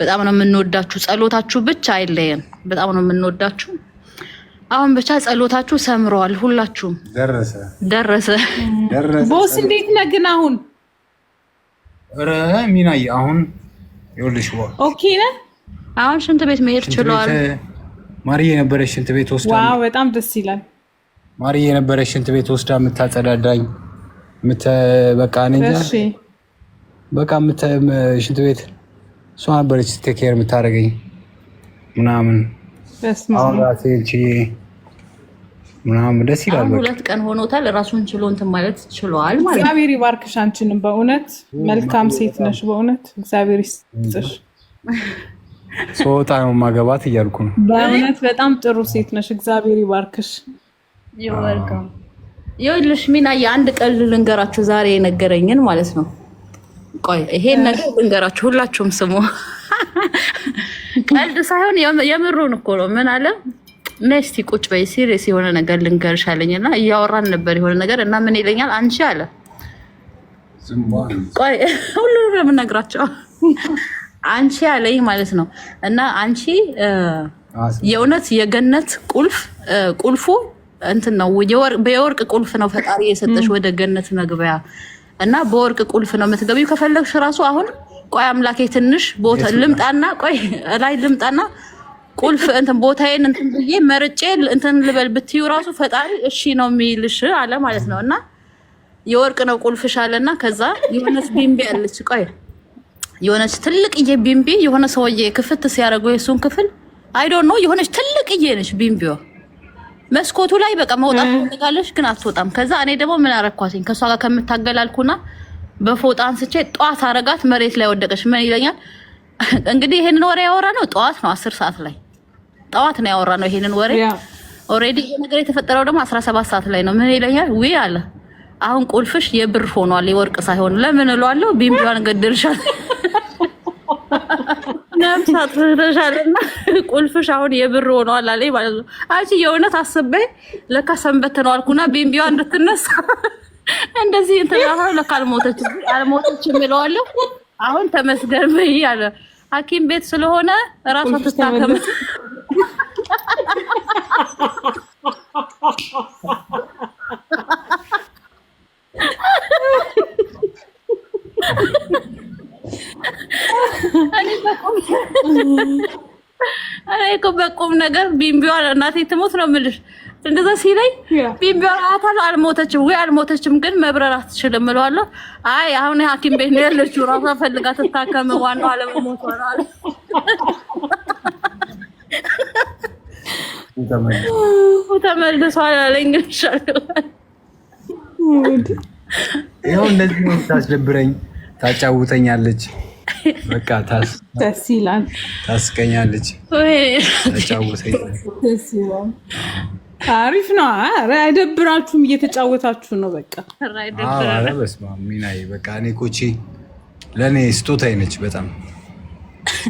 በጣም ነው የምንወዳችሁ። ጸሎታችሁ ብቻ አይለየን። በጣም ነው የምንወዳችሁ። አሁን ብቻ ጸሎታችሁ ሰምሯል። ሁላችሁም ደረሰ። ቦስ እንዴት ነህ ግን አሁን? ኧረ ሚናዬ አሁን ይኸውልሽ ኦኬ ነህ? አሁን ሽንት ቤት መሄድ ችሏል። ማርዬ የነበረች ሽንት ቤት ወስዳ ዋው በጣም ደስ ይላል። ማርዬ የነበረች ሽንት ቤት ወስዳ የምታጸዳዳኝ በቃ እንጃ በቃ ሽንት ቤት እሷ ነበረች ቴኬር የምታደርገኝ ምናምን አሁን ራሴ ምናምን ደስ ይላል። በቃ 2 ቀን ሆኖታል ራሱን ችሎ እንትን ማለት ችሏል ማለት ነው። እግዚአብሔር ይባርክሽ። አንቺንም በእውነት መልካም ሴት ነሽ። በእውነት እግዚአብሔር ይስጥሽ። ሶታ ነው ማገባት እያልኩ ነው። በእውነት በጣም ጥሩ ሴት ነሽ። እግዚአብሔር ይባርክሽ። ይወልካም ይኸውልሽ ሚናዬ አንድ ቀን ልንገራችሁ ዛሬ የነገረኝን ማለት ነው። ቆይ ይሄን ነገር ልንገራችሁ ሁላችሁም ስሙ። ቀልድ ሳይሆን የምሩን እኮ ነው። ምን አለ ነስቲ ቁጭ በይ ሲሪየስ የሆነ ነገር ልንገርሽ አለኝና እያወራን ነበር የሆነ ነገር እና ምን ይለኛል አንቺ አለ ቆይ ሁሉንም የምነግራቸው አንቺ አለኝ ማለት ነው። እና አንቺ የእውነት የገነት ቁልፉ እንትን ነው በወርቅ ቁልፍ ነው ፈጣሪ የሰጠሽ ወደ ገነት መግቢያ እና በወርቅ ቁልፍ ነው የምትገቢው። ከፈለግሽ ራሱ አሁን ቆይ አምላኬ ትንሽ ቦታ ልምጣና ቆይ ላይ ልምጣና ቁልፍ እንትን ቦታዬን እንትን ብዬ መርጬ እንትን ልበል ብትዩ ራሱ ፈጣሪ እሺ ነው የሚልሽ አለ ማለት ነው። እና የወርቅ ነው ቁልፍሽ አለና ከዛ የሆነች ቢምቢ አለች። ቆይ የሆነች ትልቅዬ ቢምቢ የሆነ ሰውዬ ክፍት ሲያደርገው የሱን ክፍል አይ ዶንት ኖ የሆነች ትልቅዬ ነች ቢምቢዋ መስኮቱ ላይ በቃ መውጣት ትፈልጋለች ግን አትወጣም። ከዛ እኔ ደግሞ ምን አረኳትኝ ከሷ ጋር ከምታገላልኩና በፎጣ አንስቼ ጧት አረጋት መሬት ላይ ወደቀች። ምን ይለኛል እንግዲህ ይሄንን ወሬ ያወራ ነው ጠዋት ነው 10 ሰዓት ላይ ጠዋት ነው ያወራ ነው ይሄንን ወሬ ኦሬዲ ይሄ ነገር የተፈጠረው ደግሞ 17 ሰዓት ላይ ነው። ምን ይለኛል ውይ አለ አሁን ቁልፍሽ የብር ሆኗል የወርቅ ሳይሆን ለምን እለዋለሁ ቢምቢዋን ገድልሻል ነፍሳት ተሻለና ቁልፍሽ አሁን የብር ሆኗል አለኝ ማለት ነው። አንቺ የእውነት አስቤ ለካ ሰንበት ነው አልኩና ቢምቢዋ እንድትነሳ እንደዚህ እንተያው ለካ አልሞተችም እለዋለሁ። አሁን ተመስገን በይ አለ ሐኪም ቤት ስለሆነ ራሷ ተስተካከለ። እኔ እኮ በቁም ነገር ቢምቢዋ እናቴ ትሞት ነው የምልሽ። እንደዛ ሲለኝ ቢምቢዋ አልሞተችም ወይ አልሞተችም ግን መብረር አትችልም እለዋለሁ። አይ አሁን ሐኪም ቤት ነው ያለችው ራሷ ፈልጋ ትታከም ዋናው አለመሞቷ ነው አለ። ተመልሷል አለኝ። ይኸው እንደዚህ ነው ታስደብረኝ ታጫውተኛለች። በቃ ደስ ይላል ታስቀኛለች ታጫውተኛለች። ደስ ይላል አሪፍ ነው። ኧረ አይደብራችሁም እየተጫወታችሁ ነው በቃ። ኧረ በስመ አብ ሚናዬ በቃ እኔ ኮቺ ለእኔ ስጦታዬ ነች በጣም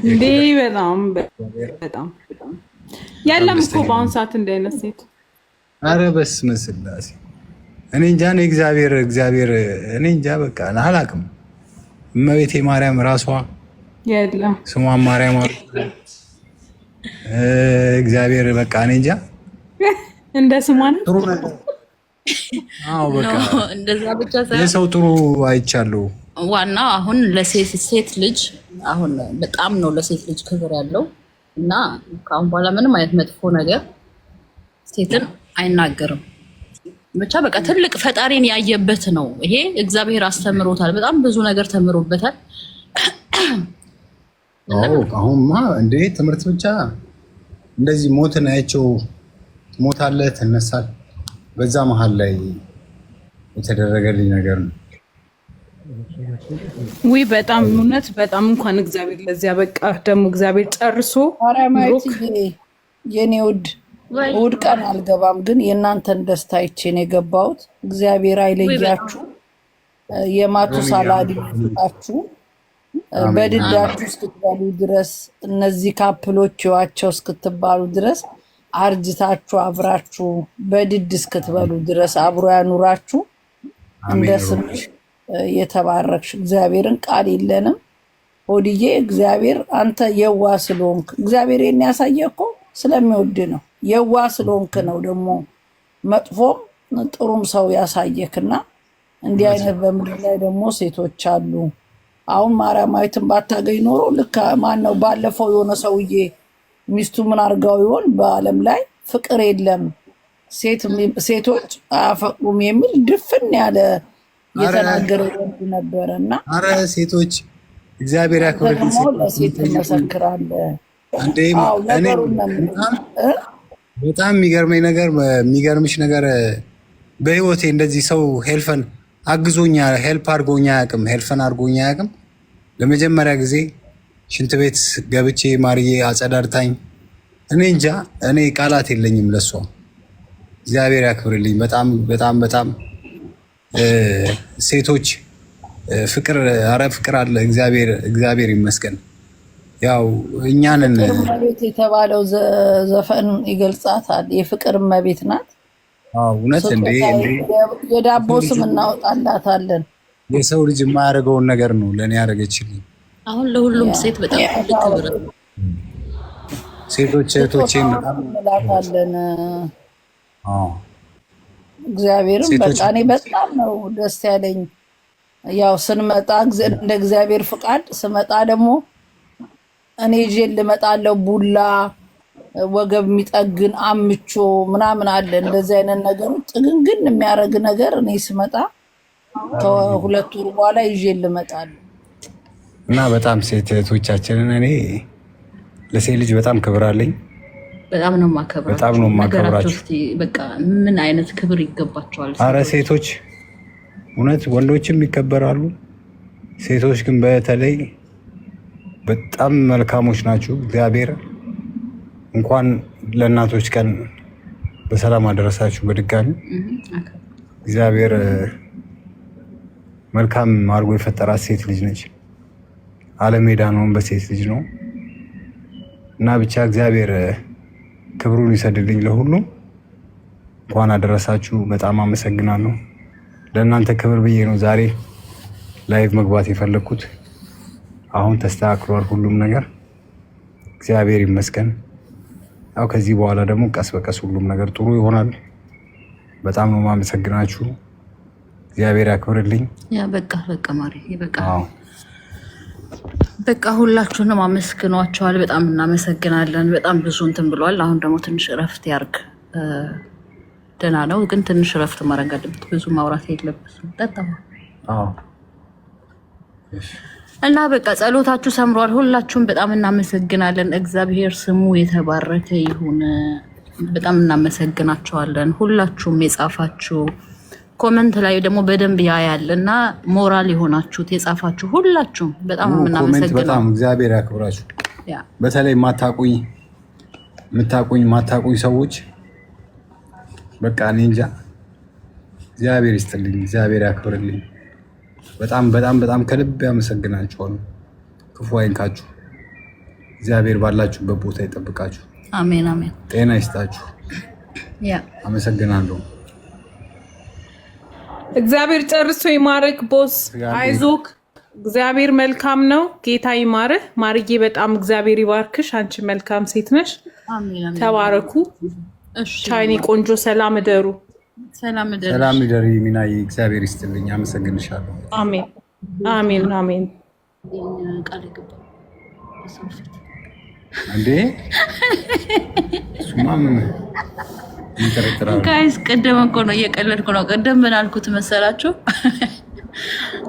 እንዴ በጣም ያለም እኮ በአሁን ሰዓት እንደ አይነት ሴት ኧረ በስመ ስላሴ እኔ እንጃ ነው እግዚአብሔር እኔ እንጃ በቃ አላውቅም። እመቤቴ ማርያም ራሷ የለም ስሟ ማርያም እግዚአብሔር በቃ እኔ እንጃ እንደ ስሟ ነው ጥሩ ነገር። አዎ በቃ እንደዛ ብቻ ሳይሆን የሰው ጥሩ አይቻለሁ። ዋናው አሁን ለሴት ልጅ አሁን በጣም ነው ለሴት ልጅ ክብር ያለው እና ከአሁን በኋላ ምንም አይነት መጥፎ ነገር ሴትን አይናገርም። ብቻ በቃ ትልቅ ፈጣሪን ያየበት ነው ይሄ። እግዚአብሔር አስተምሮታል፣ በጣም ብዙ ነገር ተምሮበታል። አሁንማ እንደ ትምህርት ብቻ እንደዚህ ሞትን አይቼው ትሞታለህ ትነሳል። በዛ መሀል ላይ የተደረገልኝ ነገር ነው። ውይ በጣም እውነት በጣም እንኳን እግዚአብሔር ለዚያ በቃ ደግሞ እግዚአብሔር ጨርሶ አራማይት የኔ ውድ ቀን አልገባም፣ ግን የእናንተን ደስታ አይቼን የገባሁት። እግዚአብሔር አይለያችሁ፣ የማቱሳላ ይስጣችሁ፣ በድዳችሁ እስክትባሉ ድረስ እነዚህ ካፕሎች ይዋቸው እስክትባሉ ድረስ አርጅታችሁ አብራችሁ በድድ እስክትበሉ ድረስ አብሮ ያኑራችሁ። እንደ ስምሽ የተባረክሽ እግዚአብሔርን ቃል የለንም። ሆድዬ እግዚአብሔር አንተ የዋ ስለሆንክ እግዚአብሔር የኔ ያሳየ እኮ ስለሚወድ ነው። የዋ ስለሆንክ ነው ደግሞ መጥፎም ጥሩም ሰው ያሳየክና እንዲህ አይነት በምድር ላይ ደግሞ ሴቶች አሉ። አሁን ማርያማዊትን ባታገኝ ኖሮ ልክ ማን ነው ባለፈው የሆነ ሰውዬ ሚስቱ ምን አርጋው ይሆን በአለም ላይ ፍቅር የለም ሴቶች አያፈቅሩም የሚል ድፍን ያለ የተናገረ ነበረና አረ ሴቶች እግዚአብሔር ያክብርልኝ ለሴት መሰክራለ አንዴ እኔ በጣም የሚገርምሽ ነገር በህይወቴ እንደዚህ ሰው ሄልፈን ሄልፕ አድርጎኛ አያውቅም። ለመጀመሪያ ጊዜ ሽንት ቤት ገብቼ ማርዬ አጸዳድታኝ እኔ እንጃ እኔ ቃላት የለኝም ለሷ። እግዚአብሔር ያክብርልኝ። በጣም ሴቶች ፍቅር አለ። እግዚአብሔር ይመስገን። ያው እኛንን እመቤት የተባለው ዘፈን ይገልጻታል። የፍቅር እመቤት ናት። እውነት እንዴ የዳቦ ስም እናወጣላታለን። የሰው ልጅ የማያደርገውን ነገር ነው ለእኔ ያደረገችልኝ። አሁን ለሁሉም ሴት በጣም ክብር ሴቶች እህቶቼን በጣም እንላታለን። እግዚአብሔርም በቃ እኔ በጣም ነው ደስ ያለኝ። ያው ስንመጣ እንደ እግዚአብሔር ፍቃድ ስመጣ ደግሞ እኔ ይዤ ልመጣለሁ ቡላ ወገብ የሚጠግን አምቾ ምናምን አለ። እንደዚህ አይነት ነገሮች ጥግንግን የሚያደርግ ነገር እኔ ስመጣ ከሁለት ወር በኋላ ይዤ ልመጣለሁ እና በጣም ሴት እህቶቻችንን እኔ ለሴት ልጅ በጣም ክብር አለኝ። በጣም ነው የማከብራቸው። በቃ ምን አይነት ክብር ይገባቸዋል? አረ ሴቶች እውነት ወንዶችም ይከበራሉ። ሴቶች ግን በተለይ በጣም መልካሞች ናቸው። እግዚአብሔር እንኳን ለእናቶች ቀን በሰላም አደረሳችሁ። በድጋሚ እግዚአብሔር መልካም አድርጎ የፈጠራት ሴት ልጅ ነች። ዓለም ሜዳ ነው በሴት ልጅ ነው እና ብቻ እግዚአብሔር ክብሩን ይሰድልኝ ለሁሉም። እንኳን አደረሳችሁ። በጣም አመሰግናለሁ። ለእናንተ ክብር ብዬ ነው ዛሬ ላይቭ መግባት የፈለግኩት። አሁን ተስተካክሏል ሁሉም ነገር፣ እግዚአብሔር ይመስገን። ያው ከዚህ በኋላ ደግሞ ቀስ በቀስ ሁሉም ነገር ጥሩ ይሆናል። በጣም ነው የማመሰግናችሁ። እግዚአብሔር ያክብርልኝ። ያ በቃ ማሪ በቃ በቃ ሁላችሁንም አመስግኗቸዋል። በጣም እናመሰግናለን። በጣም ብዙ እንትን ብሏል። አሁን ደግሞ ትንሽ እረፍት ያርግ። ደህና ነው ግን ትንሽ እረፍት ማድረግ አለበት። ብዙ ማውራት የለበትም። ጠጣ እና በቃ ጸሎታችሁ ሰምሯል። ሁላችሁም በጣም እናመሰግናለን። እግዚአብሔር ስሙ የተባረከ ይሁን። በጣም እናመሰግናቸዋለን። ሁላችሁም የጻፋችሁ ኮመንት ላይ ደግሞ በደንብ ያያል እና ሞራል የሆናችሁት የጻፋችሁ ሁላችሁም በጣም እናመሰግናለን። በጣም እግዚአብሔር ያክብራችሁ። በተለይ ማታቁኝ ሰዎች በቃ እኔ እንጃ። እግዚአብሔር ይስጥልኝ፣ እግዚአብሔር ያክብርልኝ። በጣም ከልብ ያመሰግናችኋለሁ። ክፉ አይንካችሁ። እግዚአብሔር ባላችሁበት ቦታ ይጠብቃችሁ። አሜን። ጤና ይስጣችሁ። አመሰግናለሁ። እግዚአብሔር ጨርሶ ይማርክ። ቦስ አይዞክ፣ እግዚአብሔር መልካም ነው። ጌታ ይማርህ ማርዬ። በጣም እግዚአብሔር ይባርክሽ። አንቺ መልካም ሴት ነሽ። ተባረኩ። ቻይኒ ቆንጆ። ሰላም እደሩ። ሰላም እደሪ ሚናዬ። እግዚአብሔር ይስጥልኝ። አመሰግንሻለሁ። አሜን። እንዴ ሱማም ጋይስ ቅድም እኮ ነው እየቀለድኩ ነው። ቅድም ምን አልኩት መሰላችሁ?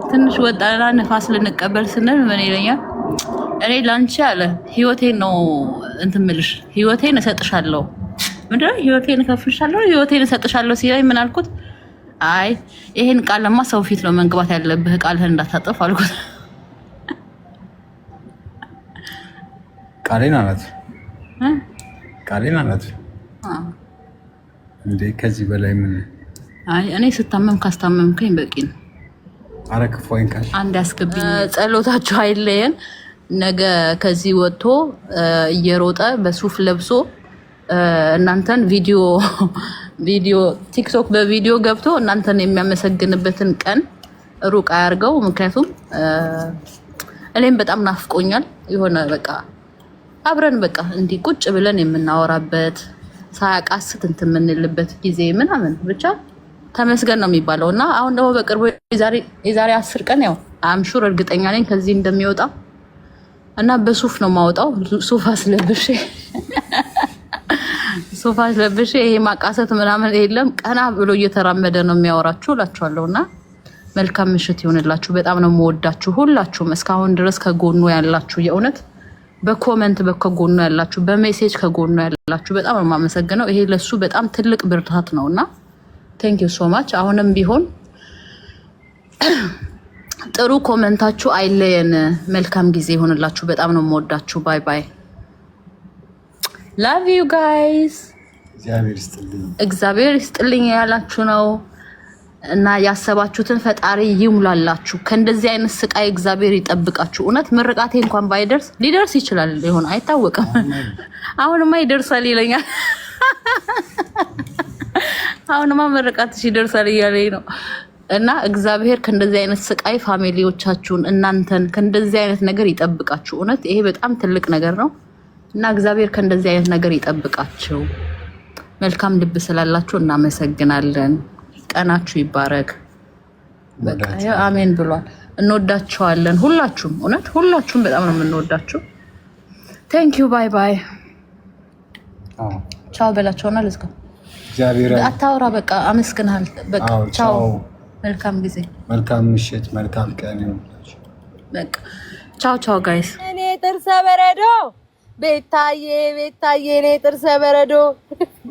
ትንሽ ወጣና ነፋስ ልንቀበል ስንል ምን ይለኛል? እኔ ላንቺ አለ ህይወቴን ነው እንትን የምልሽ፣ ህይወቴን እሰጥሻለሁ። ምንድነው ህይወቴን እከፍልሻለሁ፣ ህይወቴን እሰጥሻለሁ ሲለኝ ምን አልኩት? አይ ይሄን ቃልማ ሰው ፊት ነው መንግባት ያለብህ፣ ቃልህን እንዳታጠፍ አልኩት። ቃሌን አላት እንዴ ከዚህ በላይ ምን? አይ እኔ ስታመም ካስታመምከኝ በቂ ነው። አረ ክፉኝ ካሽ አንድ ያስገብኝ። ጸሎታችሁ አይለየን። ነገ ከዚህ ወጥቶ እየሮጠ በሱፍ ለብሶ እናንተን ቪዲዮ ቲክቶክ በቪዲዮ ገብቶ እናንተን የሚያመሰግንበትን ቀን ሩቅ አያርገው። ምክንያቱም እኔም በጣም ናፍቆኛል። የሆነ በቃ አብረን በቃ እንዲህ ቁጭ ብለን የምናወራበት ሳያቃስት እንትን የምንልበት ጊዜ ምናምን ብቻ ተመስገን ነው የሚባለው። እና አሁን ደግሞ በቅርቡ የዛሬ 10 ቀን ያው አምሹር እርግጠኛ ነኝ ከዚህ እንደሚወጣ እና በሱፍ ነው የማወጣው። ሱፍ አስለብሼ ይሄ ማቃሰት ምናምን የለም። ቀና ብሎ እየተራመደ ነው የሚያወራችሁ እላችኋለሁ። እና መልካም ምሽት ይሆንላችሁ። በጣም ነው የምወዳችሁ ሁላችሁም እስካሁን ድረስ ከጎኑ ያላችሁ የእውነት በኮመንት ከጎኑ ያላችሁ በሜሴጅ ከጎኑ ያላችሁ በጣም ነው የማመሰግነው። ይሄ ለሱ በጣም ትልቅ ብርታት ነውና ቴንክ ዩ ሶ ማች። አሁንም ቢሆን ጥሩ ኮመንታችሁ አይለየን። መልካም ጊዜ ይሆንላችሁ። በጣም ነው የምወዳችሁ። ባይ ባይ። ላቭ ዩ ጋይስ። እግዚአብሔር ይስጥልኝ ያላችሁ ነው እና ያሰባችሁትን ፈጣሪ ይሙላላችሁ። ከእንደዚህ አይነት ስቃይ እግዚአብሔር ይጠብቃችሁ። እውነት ምርቃቴ እንኳን ባይደርስ ሊደርስ ይችላል ይሆን አይታወቅም። አሁንማ ይደርሳል ይለኛል። አሁንማ ምርቃትሽ ይደርሳል እያለኝ ነው። እና እግዚአብሔር ከእንደዚህ አይነት ስቃይ ፋሚሊዎቻችሁን እናንተን ከእንደዚህ አይነት ነገር ይጠብቃችሁ። እውነት ይሄ በጣም ትልቅ ነገር ነው እና እግዚአብሔር ከእንደዚህ አይነት ነገር ይጠብቃችሁ። መልካም ልብ ስላላችሁ እናመሰግናለን። ቀናችሁ ይባረክ። በቃ አሜን ብሏል። እንወዳችኋለን ሁላችሁም። እውነት ሁላችሁም በጣም ነው የምንወዳችሁ። ቴንክ ዩ ባይ ባይ። ቻው በላቸውና ልዝጋ። አታውራ በቃ አመስግናል። በቃ ቻው። መልካም ጊዜ፣ መልካም ምሽት፣ መልካም ቀን ይሁንላችሁ። በቃ ቻው ቻው ጋይስ። እኔ ጥርሰ በረዶ ቤታዬ እኔ ጥርሰ በረዶ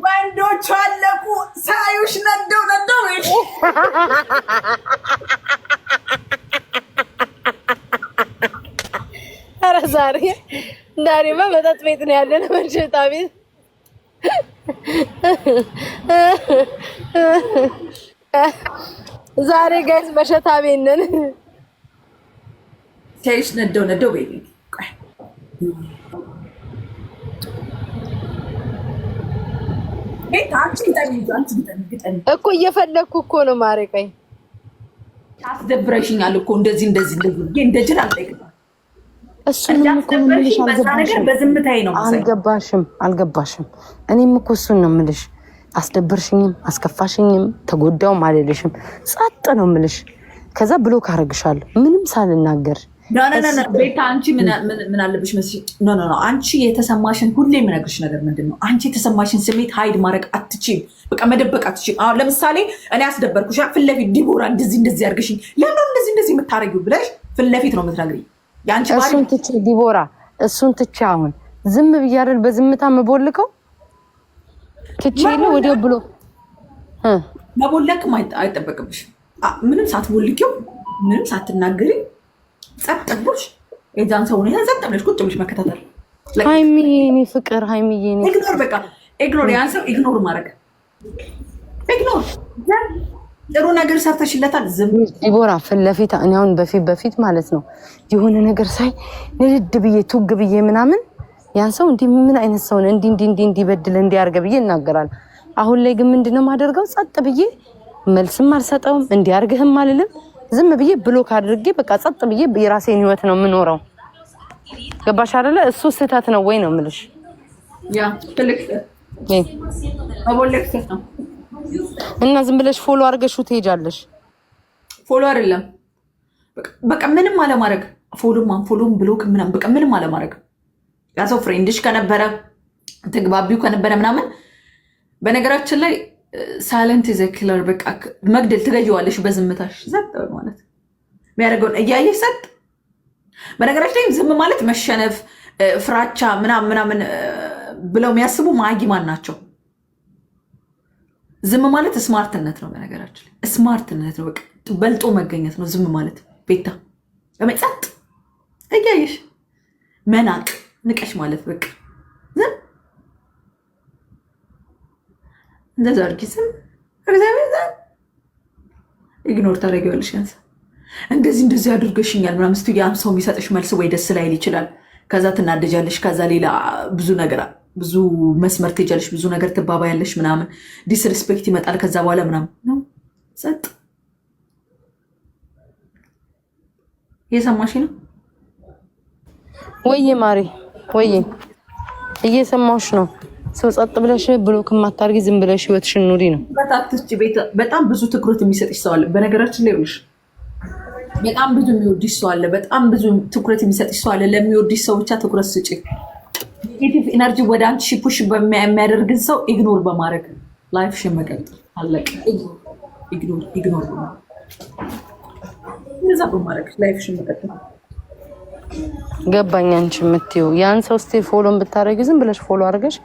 ወንዶቹ አለቁ ሳዩሽ ነደው ኧረ ዛሬማ መጠጥ ቤት ነው ያለነው፣ መሸታ ቤት ዛሬ ጋይስ መሸታ ቤት ነን። ሳዩሽ ነደው ቤት እኮ እየፈለግኩ እኮ ነው ማሬ። ቆይ አስደብረሽኛል እኮ እንደዚህ እንደጅል አልጠይቅም። እሱንም እኮ የምልሽ አልገባሽም። እኔም እኮ እሱን ነው የምልሽ። አስደበርሽኝም አስከፋሽኝም ተጎዳውም አልልሽም። ጸጥ ነው የምልሽ። ከዛ ብሎክ አደርግሻለሁ ምንም ሳልናገር። ቤታ አንቺ ምን አለብሽ መስሎሽ? አንቺ የተሰማሽን ሁሌ የምነግርሽ ነገር ምንድን ነው? አንቺ የተሰማሽን ስሜት ሀይድ ማድረግ አትችይም። በቃ መደበቅ አትችይም። አሁን ለምሳሌ እኔ አስደበርኩሽ፣ ፊት ለፊት ዲቦራ እንደዚህ አድርግሽኝ ለምን እንደዚህ የምታረጊው ብለሽ ፊት ለፊት ነው የምትነግሪኝ። እሱን ትቼ ዲቦራ፣ እሱን ትቼ አሁን ዝም ብዬ አይደል በዝምታ መቦልከው ትቼ ነው ወዲያው ብሎ መቦለክም አይጠበቅብሽም። ምንም ሳትቦልኪው ምንም ሳትናገሪ ጸጥ ብሎሽ የዛን ሰው ሁኔታ ጸጥ ብለሽ ቁጭ ብለሽ መከታተል። ሃይሚዬ እኔ ፍቅር ሃይሚዬ እኔ ኢግኖር፣ በቃ ኢግኖር፣ ያን ሰው ኢግኖር ማድረግ ኢግኖር። ጥሩ ነገር ሰርተሽለታል ዝም ዲቦራ ፊት ለፊት እኔ አሁን በፊት ማለት ነው የሆነ ነገር ሳይ ንድድ ብዬ ቱግ ብዬ ምናምን ያን ሰው እንዲህ ምን አይነት ሰው ነው እንዲህ በድል እንዲያርገ ብዬ እናገራል። አሁን ላይ ግን ምንድነው ማደርገው? ጸጥ ብዬ መልስም አልሰጠውም እንዲያርግህም አልልም። ዝም ብዬ ብሎክ አድርጌ በቃ ጸጥ ብዬ የራሴን ህይወት ነው የምኖረው። ገባሽ አይደለ? እሱ ስህተት ነው ወይ ነው የምልሽ? ያ ትልቅ አቦለክ ነው እና ዝም ብለሽ ፎሎ አድርገሽው ትሄጃለሽ። ፎሎ አይደለም በቃ ምንም አለማድረግ፣ ፎሎም ብሎክ ምናምን በቃ ምንም አለማድረግ። ያ ሰው ፍሬንድሽ ከነበረ ተግባቢው ከነበረ ምናምን። በነገራችን ላይ ሳይለንት ኢዝ ኪለር። በቃ መግደል ትገጂዋለሽ በዝምታሽ። ጸጥ ማለት የሚያደርገውን እያየሽ ጸጥ። በነገራችን ላይ ዝም ማለት መሸነፍ፣ ፍራቻ ምናምን ብለው የሚያስቡ ማጊማን ናቸው። ዝም ማለት ስማርትነት ነው። በነገራችን ላይ ስማርትነት ነው። በቃ በልጦ መገኘት ነው ዝም ማለት። ቤታ ጸጥ እያየሽ መናቅ ንቀሽ ማለት በቃ እንደዛ አድርጊ። ዝም እግዚአብሔር ኢግኖር ታደርጊዋለሽ። ያንሳ እንደዚህ አድርገሽኛል ምናምን ስትይ ያም ሰው የሚሰጥሽ መልስ ወይ ደስ ላይል ይችላል። ከዛ ትናደጃለሽ። ከዛ ሌላ ብዙ መስመር ትሄጃለሽ። ብዙ ነገር ትባባያለሽ ምናምን። ዲስሪስፔክት ይመጣል። ከዛ በኋላ ምናምን ነው ጸጥ። የሰማሽ ነው ወይ ማሪ ወይ እየሰማሁሽ ነው። ሰው ጸጥ ብለሽ ብሎክ ማታርጊ ዝም ብለሽ ህይወትሽን ኑሪ ነው። በጣም ብዙ ትኩረት የሚሰጥሽ ሰው አለ። በነገራችን ላይ ልሽ በጣም ብዙ የሚወድሽ ሰው አለ። በጣም ብዙ ትኩረት የሚሰጥሽ ሰው አለ። ለሚወድሽ ሰው ብቻ ትኩረት ስጪ። ኔጌቲቭ ኢነርጂ ወደ አንቺ ፑሽ የሚያደርግን ሰው ኢግኖር በማድረግ ላይፍሽን መቀጠል አለቀ። ኢግኖር እንደዛ በማድረግ ላይፍሽን መቀጠል ገባኝ። አንቺ የምትይው ያን ሰው እስቲ ፎሎን ብታረጊ ዝም ብለሽ ፎሎ አድርገሽ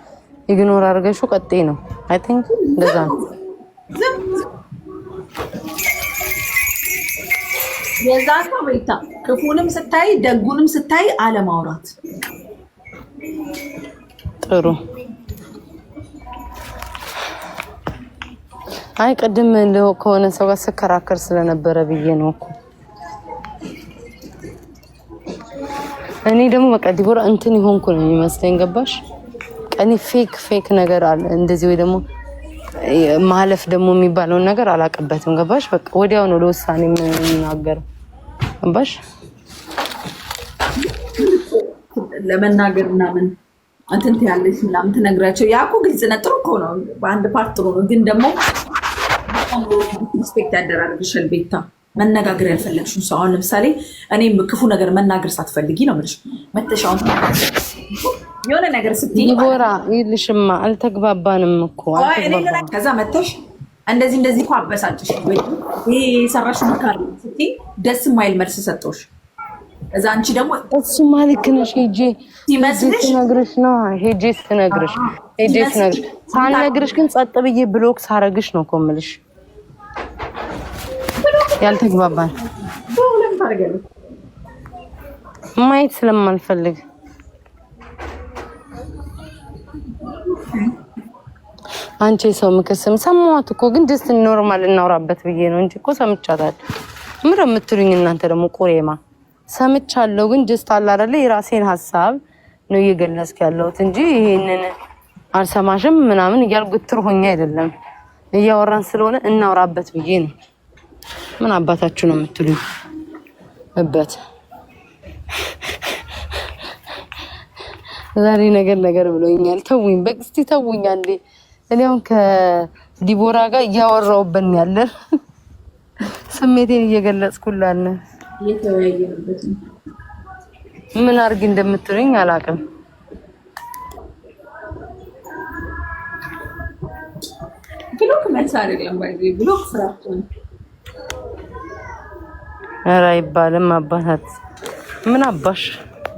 ኢግኖር አድርገሽው ቀጥይ ነው። አይ ቲንክ እንደዛ ነው። የዛታ ቤታ ክፉንም ስታይ ደጉንም ስታይ አለማውራት ጥሩ። አይ ቀደም ከሆነ ሰው ጋር ስከራከር ስለነበረ ብዬ ነው እኮ እኔ ደግሞ በቃ ዲቦራ እንትን ይሆንኩ ነው የሚመስለኝ። ገባሽ? ቀኒ ፌክ ነገር አለ እንደዚህ ወይ ደግሞ ማለፍ ደግሞ የሚባለው ነገር አላቀበትም። ገባሽ? በቃ ወዲያው ነው ለውሳኔ የምናገረው። ገባሽ? ለመናገር ምናምን እንትን ያለሽ ምናምን ትነግራቸው ያኮ ግልጽ ነው። ጥሩ እኮ ነው። በአንድ ፓርት ጥሩ ነው። ግን ደግሞ ሪስፔክት ያደራርግሻል ቤታ መነጋገር ያልፈለግሽው ሰው አሁን ለምሳሌ እኔም ክፉ ነገር መናገር ሳትፈልጊ ነው ማለት መተሻውን የሆነ ነገር ስትይ ዲቦራ ይልሽማ አልተግባባንም እኮ አልተግባባንም። ከዛ መተሽ እንደዚህ እኮ አበሳጭሽ ወይ ይሄ ሰራሽ ምካር ስትይ ደስ የማይል መልስ ሰጠውሽ። እዛ አንቺ ደግሞ እሱማ ልክ ነሽ ሄጄ ስትነግርሽ ነው ሄጄ ስትነግርሽ ሳልነግርሽ ግን ጸጥ ብዬ ብሎክ ሳረግሽ ነው እኮ የምልሽ ያልተግባባን ማየት ስለማልፈልግ አንቺ ሰው ምክስም ሰማሁት እኮ ግን ደስ ኖርማል እናውራበት ብዬ ነው እንጂ እኮ ሰምቻታለሁ። ምን የምትሉኝ እናንተ ደግሞ ቆሬማ ሰምቻለሁ። ግን ደስ አለ አይደለ የራሴን ሐሳብ ነው እየገለጽኩ ያለሁት እንጂ ይሄንን አልሰማሽም ምናምን እያልኩትር ሆኛ አይደለም። እያወራን ስለሆነ እናውራበት ብዬ ነው። ምን አባታችሁ ነው የምትሉኝ? እበት ዛሬ ነገር ብሎኛል። ተውኝ በቅስቲ ተውኝ አንዴ። እኔ አሁን ከዲቦራ ጋር እያወራሁበት ያለን ስሜቴን እየገለጽኩላን እየተወያየንበት ምን አድርጊ እንደምትሉኝ አላውቅም። ብሎክ መልስ አይደለም ባይዚ ብሎክ ፍራፍቶ ኧረ አይባልም። አባታት ምን አባሽ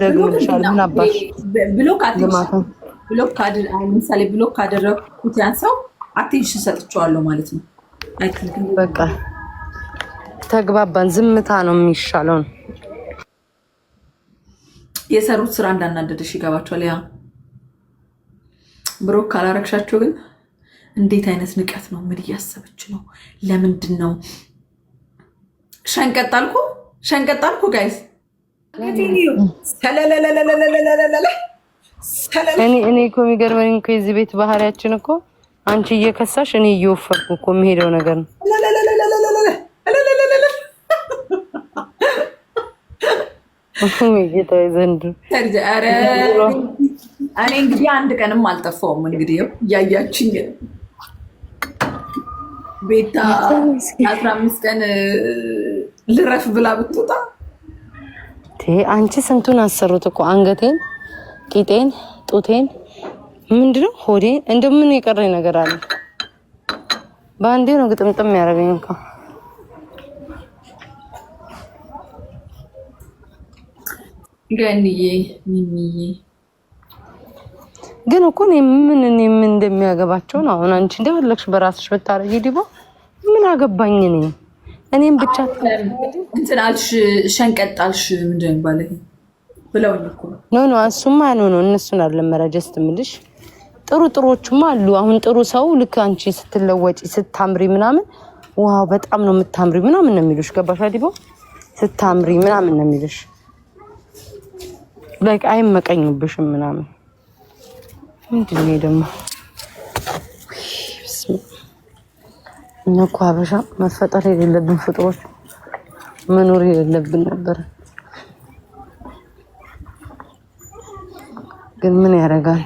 ደግሞሻል። ምን አባሽ ብሎክ ለምሳሌ ብሎክ ካደረኩት ያን ሰው አቴንሽን ሰጥቼዋለሁ ማለት ነው። አይ ቲንክ በቃ ተግባባን። ዝምታ ነው የሚሻለው። የሰሩት ስራ እንዳናደደሽ ይገባቸዋል። ያ ብሎክ ካላረግሻቸው ግን እንዴት አይነት ንቀት ነው? ምን እያሰበች ነው? ለምንድን ነው ሸንቀጣልኩ ጋይስ እኔ እኮ የሚገርመኝ እኮ የዚህ ቤት ባህሪያችን እኮ አንቺ እየከሳሽ እኔ እየወፈርኩ እኮ የሚሄደው ነገር ነው። ጌታዬ ዘንድሮ እኔ እንግዲህ አንድ ቀንም አልጠፋውም። እንግዲህ እያያችኝ ቤታ 15 ቀን ልረፍ ብላ ብትወጣ አንቺ ስንቱን አሰሩት እኮ አንገቴን፣ ቂጤን፣ ጡቴን ምንድነው ሆዴን እንደምን የቀረኝ ነገር አለ? በአንዴ ነው ግጥምጥም ያደረገኝ እኮ። ገንዬ ሚሚዬ ግን እኮ ምን እንደሚያገባቸው ነው። አሁን አንቺ እንደፈለግሽ በራስሽ ብታረጊ ዲቦ ምን አገባኝ እኔ እኔም ብቻ እንትን አልሽ ሸንቀጣልሽ ምንድን ነው ባለ ብለውኝ እኮ ነው እሱማ ነው እነሱን አይደለም ጀስት ምልሽ ጥሩዎቹማ አሉ። አሁን ጥሩ ሰው ልክ አንቺ ስትለወጪ ስታምሪ ምናምን ዋው በጣም ነው የምታምሪ ምናምን ነው የሚሉሽ። ገባሽ ዲቦ ስታምሪ ምናምን ነው የሚሉሽ። ላይክ አይመቀኙብሽም ምናምን ምንድን ነው ደግሞ እኮ አበሻ መፈጠር የሌለብን ፍጥሮች መኖር የሌለብን ነበር። ግን ምን ያደርጋል?